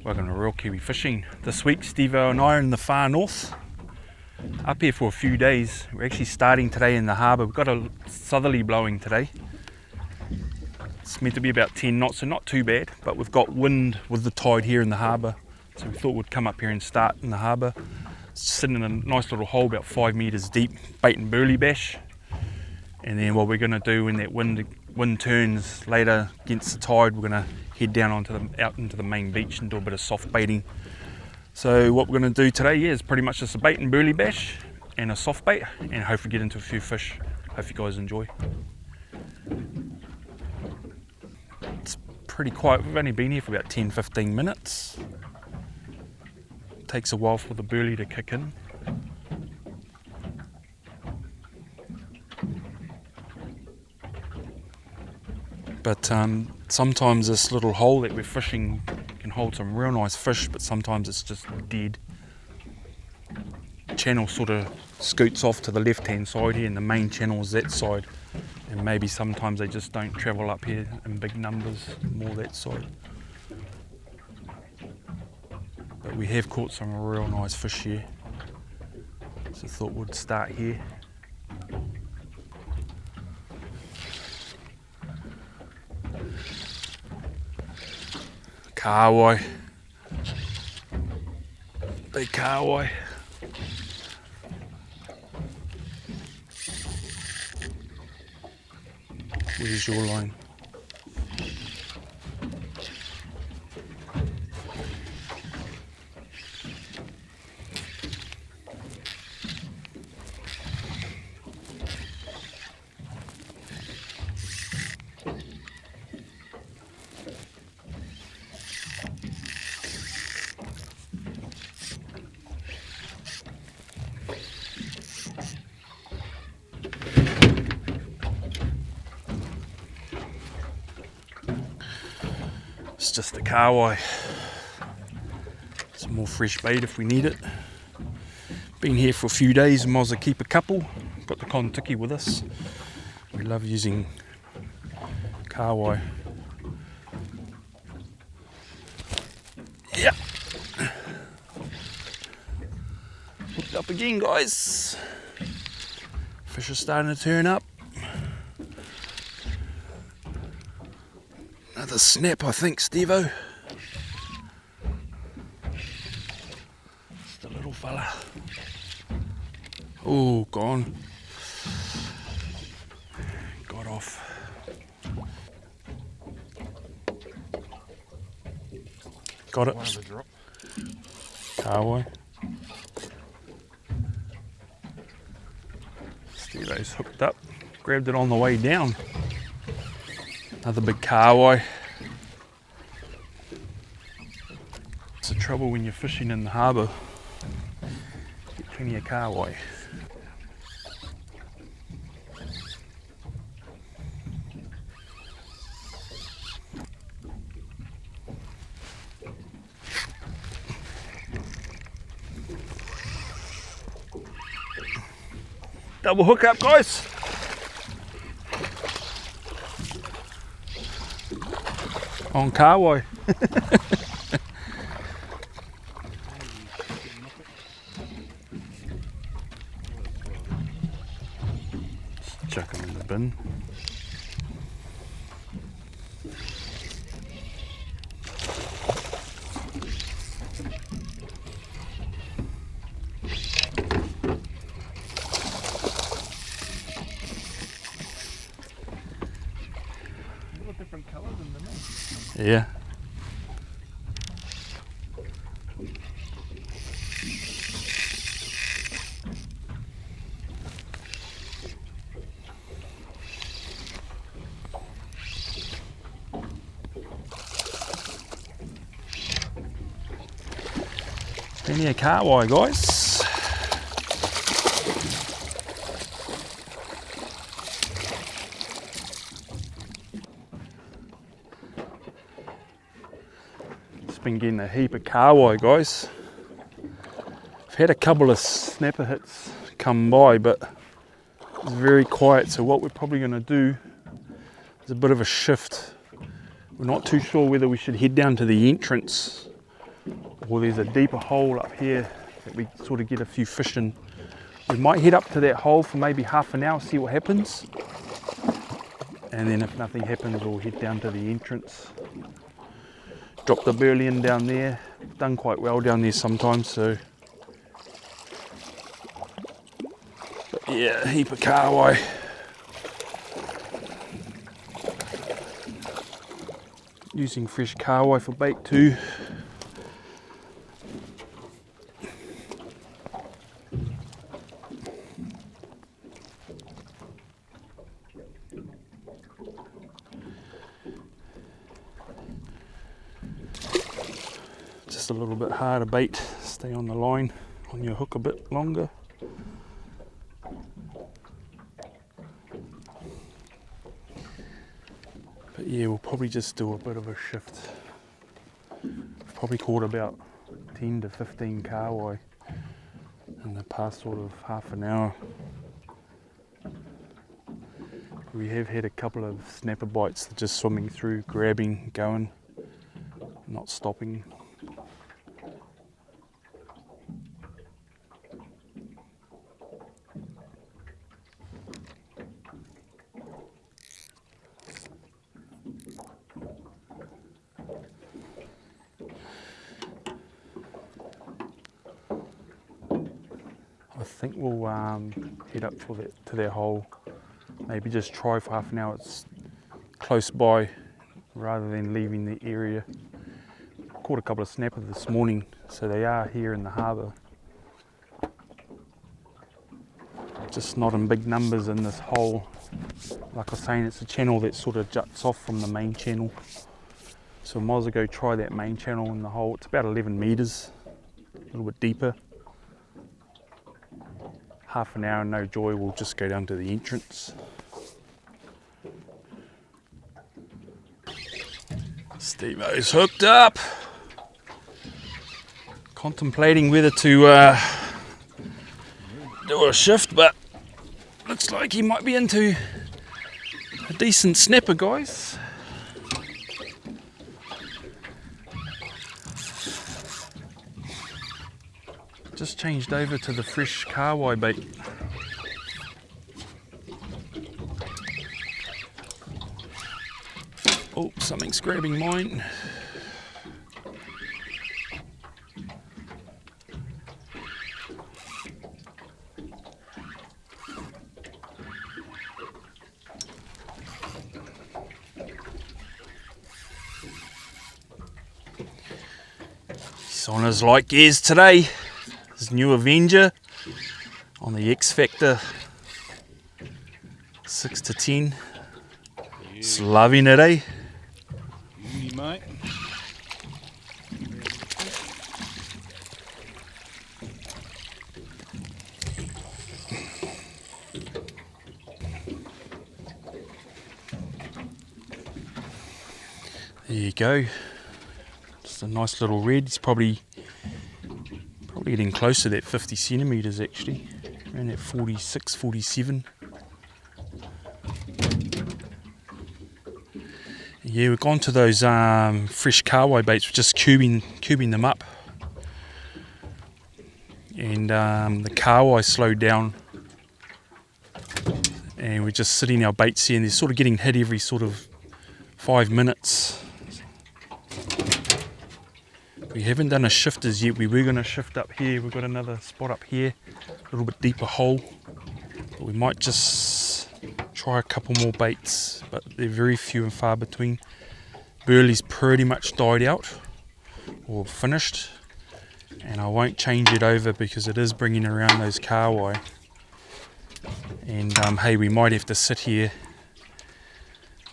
Welcome to Real Kiwi Fishing. This week, Steve-O and I are in the far north, up here for a few days. We're actually starting today in the harbour. We've got a southerly blowing today. It's meant to be about 10 knots, so not too bad, but we've got wind with the tide here in the harbour, so we thought we'd come up here and start in the harbour. Sitting in a nice little hole about 5 metres deep, bait and berley bash. And then what we're going to do when that wind turns later against the tide, we're going to head down out into the main beach and do a bit of soft baiting. So what we're going to do today is pretty much just a bait and berley bash and a soft bait, and hopefully get into a few fish. Hope you guys enjoy. It's pretty quiet. We've only been here for about 10-15 minutes. It takes a while for the berley to kick in. But sometimes this little hole that we're fishing can hold some real nice fish, but sometimes it's just dead. The channel sort of scoots off to the left hand side here, and the main channel is that side. And maybe sometimes they just don't travel up here in big numbers, more that side. But we have caught some real nice fish here, so I thought we'd start here. Kahawai, big kahawai. Where's your line? It's just the Kahawai. Some more fresh bait if we need it. Been here for a few days, might as well keep a couple. Got the Kontiki with us. We love using Kahawai. Yeah. Hooked up again, guys. Fish are starting to turn up. Another snap, I think, Steve-O. Just a little fella. Oh, gone. Got off. Got it. Kahawai. Steve-O's hooked up. Grabbed it on the way down. Another big Kahawai. It's the trouble when you're fishing in the harbour. Get plenty of Kahawai. Double hook up, guys. On Kahawai. Chuck them in the bin. Different colours in the net. Yeah. Plenty of Kahawai, guys. Been getting a heap of Kahawai, guys. I've had a couple of snapper hits come by, but it's very quiet, so what we're probably going to do is a bit of a shift. We're not too sure whether we should head down to the entrance Well, there's a deeper hole up here that we sort of get a few fish in. We might head up to that hole for maybe half an hour, see what happens. And then if nothing happens, we'll head down to the entrance. Drop the berley in down there. Done quite well down there sometimes, so. But yeah, a heap of kahawai. Using fresh kahawai for bait too. Just a little bit harder bait, stay on the line, on your hook a bit longer. But yeah, we'll probably just do a bit of a shift. We've probably caught about 10 to 15 kahawai in the past sort of half an hour. We have had a couple of snapper bites just swimming through, grabbing, going, not stopping. I think we'll head up to that hole. Maybe just try for half an hour. It's close by rather than leaving the area. Caught a couple of snappers this morning, so they are here in the harbour. Just not in big numbers in this hole. Like I was saying, it's a channel that sort of juts off from the main channel. So I might as well go try that main channel in the hole. It's about 11 metres, a little bit deeper. Half an hour, no joy, we'll just go down to the entrance. Steve-O's hooked up. Contemplating whether to do a shift, but looks like he might be into a decent snapper, guys. Just changed over to the fresh kahawai bait. Oh, something's grabbing mine. He's on his like gears today. His new Avenger on the X Factor 6 to 10. It's loving it, eh? Beauty, mate. There you go. Just a nice little red. He's probably getting close to that 50 centimetres actually. Around that 46, 47. Yeah, we've gone to those fresh kahawai baits. We're just cubing them up. And the kahawai slowed down. And we're just sitting our baits here and they're sort of getting hit every sort of 5 minutes. We haven't done a shift as yet. We were going to shift up here. We've got another spot up here, a little bit deeper hole. But we might just try a couple more baits, but they're very few and far between. Berley's pretty much died out or finished, and I won't change it over because it is bringing around those kahawai. And hey, we might have to sit here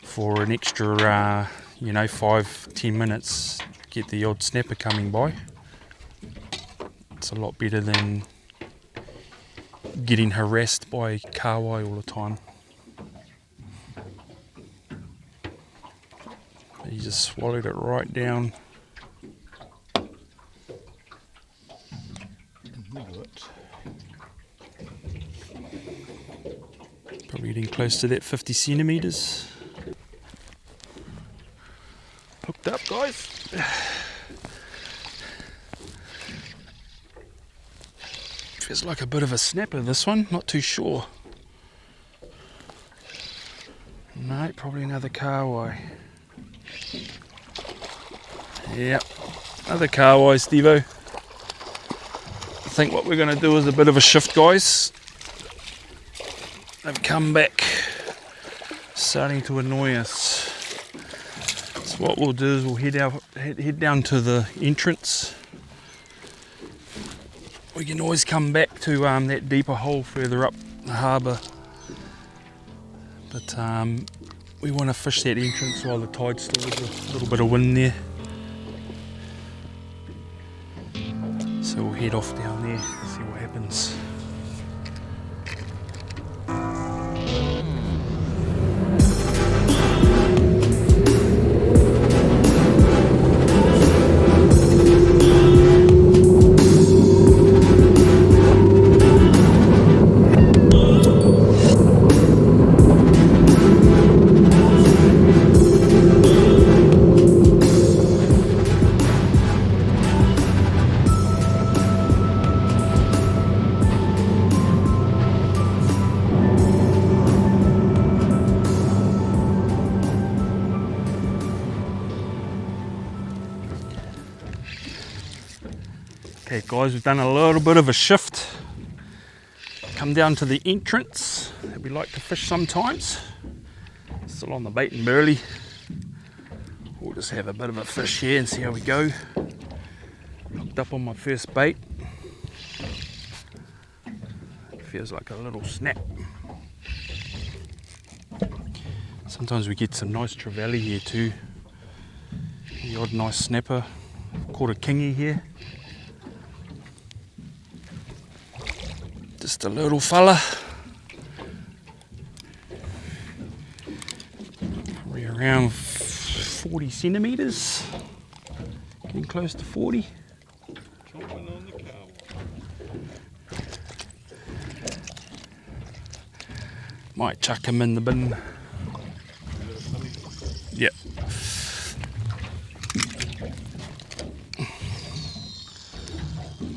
for an extra 5-10 minutes, get the odd snapper coming by. It's a lot better than getting harassed by kahawai all the time. He just swallowed it right down. Probably getting close to that 50 centimetres. Hooked up, guys. Feels like a bit of a snapper, this one, not too sure. No, probably another Kahawai. Yep, another Kahawai, Stevo. I think what we're going to do is a bit of a shift, guys. They've come back, starting to annoy us. So what we'll do is we'll head down to the entrance. We can always come back to that deeper hole further up the harbour, but we want to fish that entrance while the tide's still with a little bit of wind there. So we'll head off down there and see what happens. Okay guys, we've done a little bit of a shift. Come down to the entrance that we like to fish sometimes. Still on the bait and berley. We'll just have a bit of a fish here and see how we go. Hooked up on my first bait. Feels like a little snap. Sometimes we get some nice trevally here too. The odd nice snapper. Caught a kingy here. Just a little fella. Probably around 40 centimetres. Getting close to 40. Chomping on the cow. Might chuck him in the bin. Yep.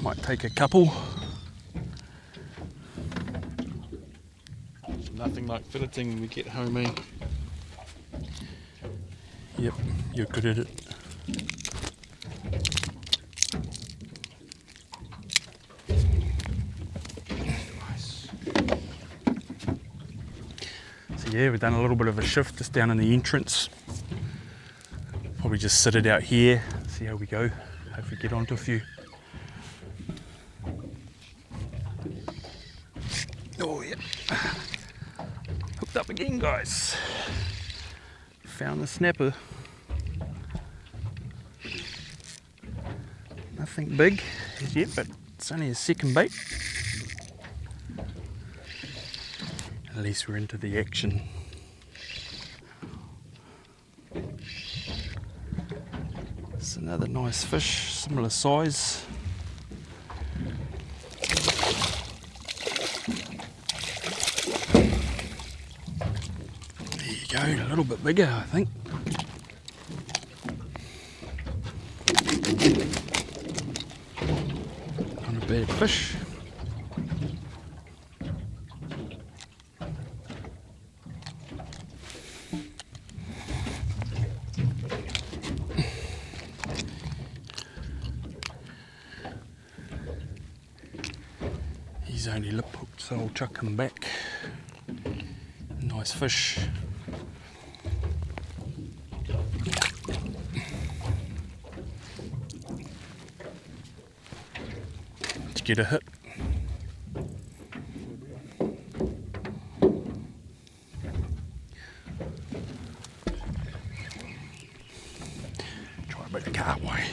Might take a couple. Nothing like filleting when we get home, eh? Yep, you're good at it. Nice. So yeah, we've done a little bit of a shift just down in the entrance. Probably just sit it out here, see how we go. Hopefully get onto a few. Oh yeah. Hooked up again, guys. Found the snapper. Nothing big as yet, but it's only a second bait. At least we're into the action. It's another nice fish, similar size. There you go, a little bit bigger, I think. Not a bad fish. He's only lip hooked, so I'll chuck him back. Nice fish. Did you get a hit? Try a bit of Kahawai.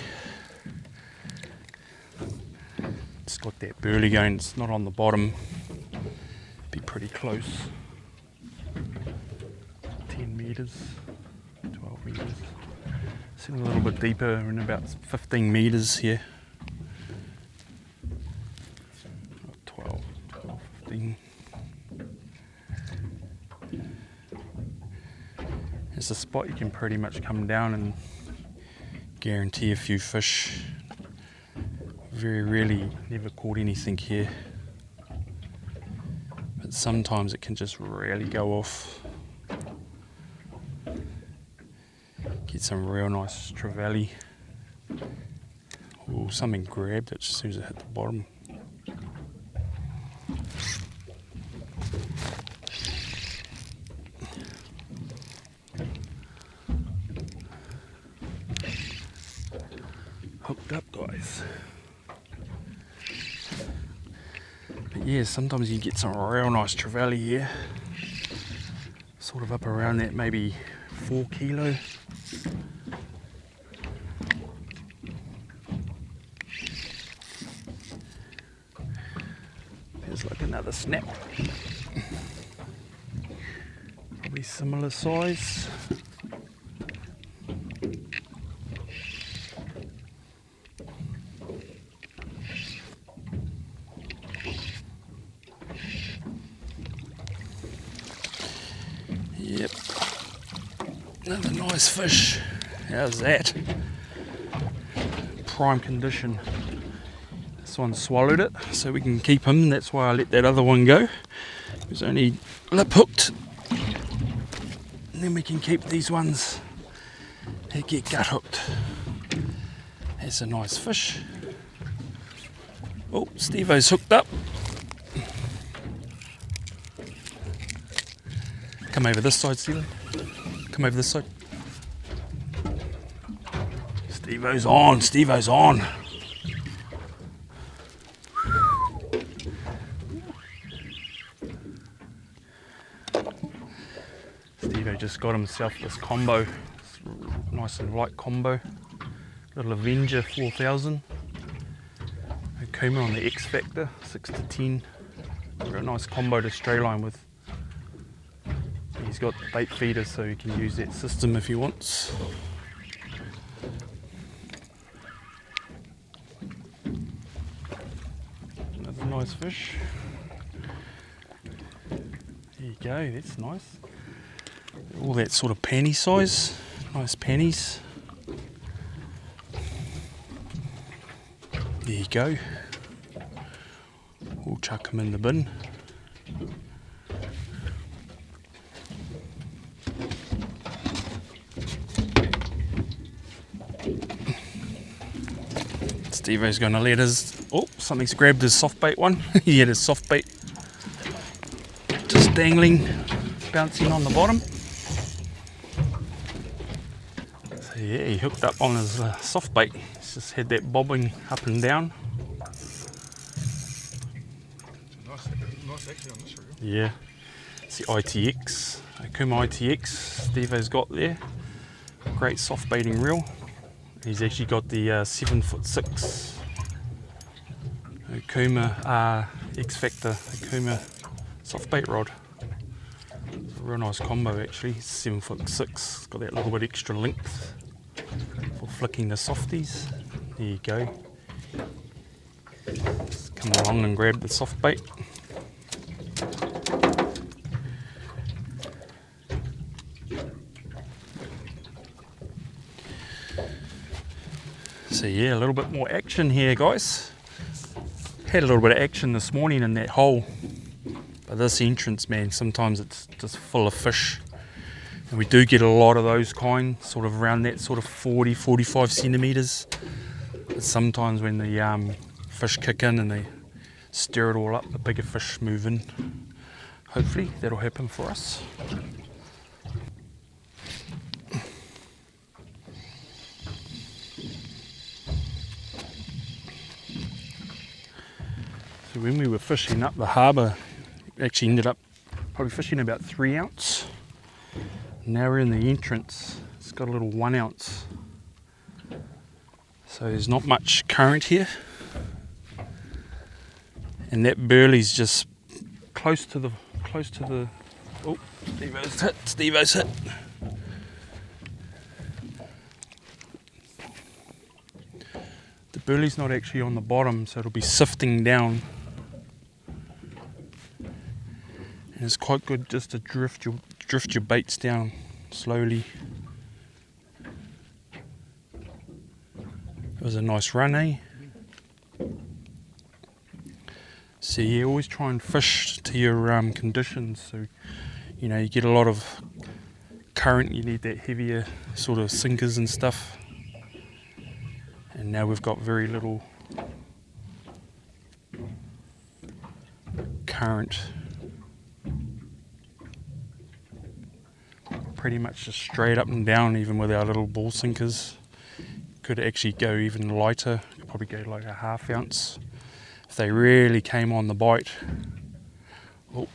It's got that berley going, it's not on the bottom. Be pretty close. 10 metres, 12 metres. Sitting a little bit deeper, we're in about 15 metres here. 12, 15. It's a spot you can pretty much come down and guarantee a few fish. Very rarely, never caught anything here. sometimes it can just really go off. Get some real nice trevally. Oh, something grabbed it as soon as it hit the bottom. Hooked up, guys. But yeah, sometimes you get some real nice trevally here. Sort of up around that maybe 4 kilo. There's like another snap. Probably similar size. Yep, another nice fish. How's that? Prime condition. This one swallowed it, so we can keep him. That's why I let that other one go. It was only lip hooked. And then we can keep these ones that get gut hooked. That's a nice fish. Oh, Steve-O's hooked up. Come over this side, Steve. Come over this side. Steve-O's on, Steve-O's on. Steve-O just got himself this combo. Nice and light combo. Little Avenger 4000. Okuma on the X Factor, 6 to 10. Real nice combo to Strayline with. He's got bait feeders, so he can use that system if he wants. Another nice fish. There you go, that's nice. All that sort of panty size. Nice panties. There you go. We'll chuck them in the bin. Steve-O's going to let his... Oh, something's grabbed his soft bait one. He had his soft bait just dangling, bouncing on the bottom. So yeah, he hooked up on his soft bait. He's just had that bobbing up and down. Nice action on this reel. Yeah, it's the ITX, Okuma ITX Steve-O's got there. Great soft baiting reel. He's actually got the 7'6" Okuma X Factor Okuma soft bait rod. It's a real nice combo actually. 7'6", got that little bit extra length for flicking the softies. There you go. Just come along and grab the soft bait. So yeah, a little bit more action here, guys. Had a little bit of action this morning in that hole. But this entrance, man, sometimes it's just full of fish. And we do get a lot of those kind, sort of around that sort of 40-45 centimetres. But sometimes when the fish kick in and they stir it all up, the bigger fish move in. Hopefully that'll happen for us. So when we were fishing up the harbour, we actually ended up probably fishing about 3 ounce. Now we're in the entrance, it's got a little 1 ounce. So there's not much current here. And that berley's just close to the, oh, Steve-O's hit. The berley's not actually on the bottom, so it'll be sifting down. And it's quite good just to drift your baits down slowly. It was a nice run, eh? So you always try and fish to your conditions. So you know, you get a lot of current, you need that heavier sort of sinkers and stuff. And now we've got very little current. Pretty much just straight up and down, even with our little ball sinkers. Could actually go even lighter, could probably go like a 1/2 ounce. If they really came on the bite. Oh,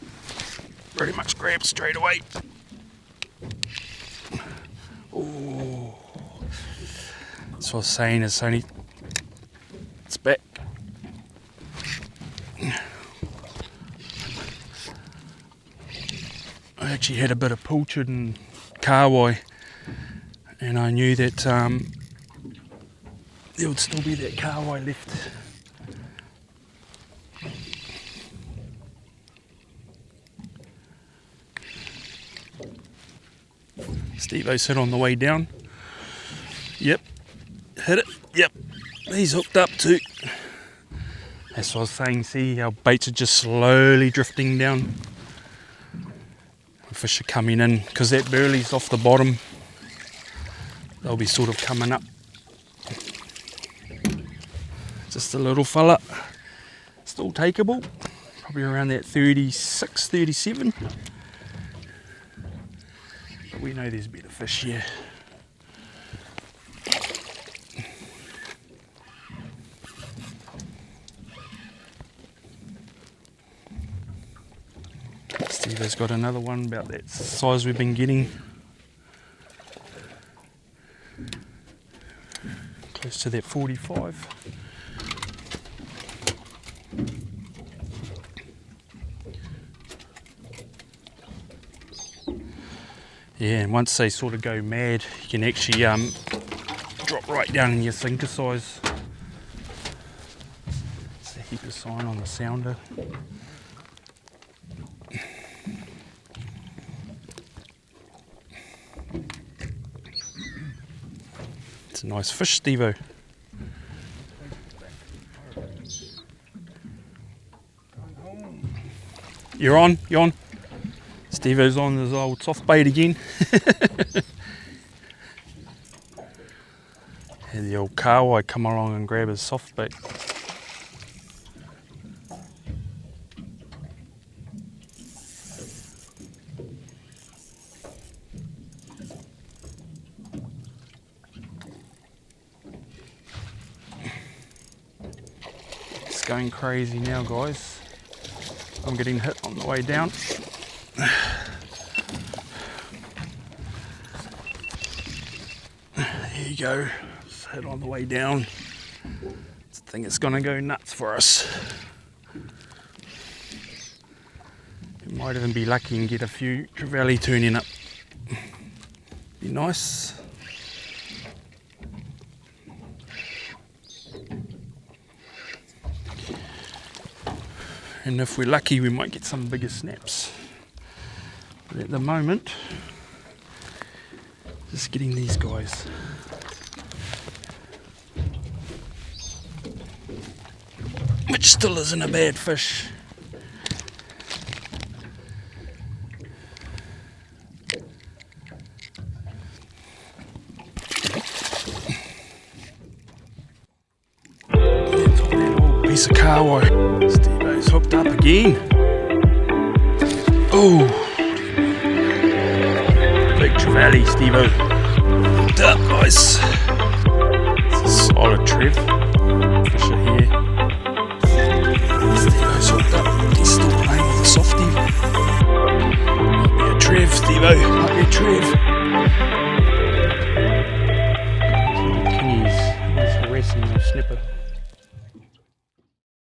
pretty much grabbed straight away. Oh, that's what I was saying, it's back. I actually had a bit of pilchard and Kahawai, and I knew that there would still be that Kahawai left. Steve-O's hit on the way down. Yep, hit it. Yep, he's hooked up too. That's what I was saying, see, our baits are just slowly drifting down. Fish are coming in, because that berley's off the bottom. They'll be sort of coming up. Just a little fella. Still takeable. Probably around that 36, 37. But we know there's better fish here. Steve's got another one about that size we've been getting. Close to that 45. Yeah, and once they sort of go mad, you can actually drop right down in your sinker size. There's a heap of sign on the sounder. It's a nice fish, Steve-O. You're on? You're on? Steve-O's on his old soft bait again. Had the old Kahawai come along and grab his soft bait. It's going crazy now, guys. I'm getting hit on the way down. There you go, it's hit on the way down. I think it's gonna go nuts for us. We might even be lucky and get a few Trev turning up. Be nice. And if we're lucky, we might get some bigger snaps. But at the moment, just getting these guys. Which still isn't a bad fish. That's all that old piece of Kahawai. Steve-O's hooked up again. Oh, big Trev, Steve-O. Hooked up, guys. It's a solid Trev.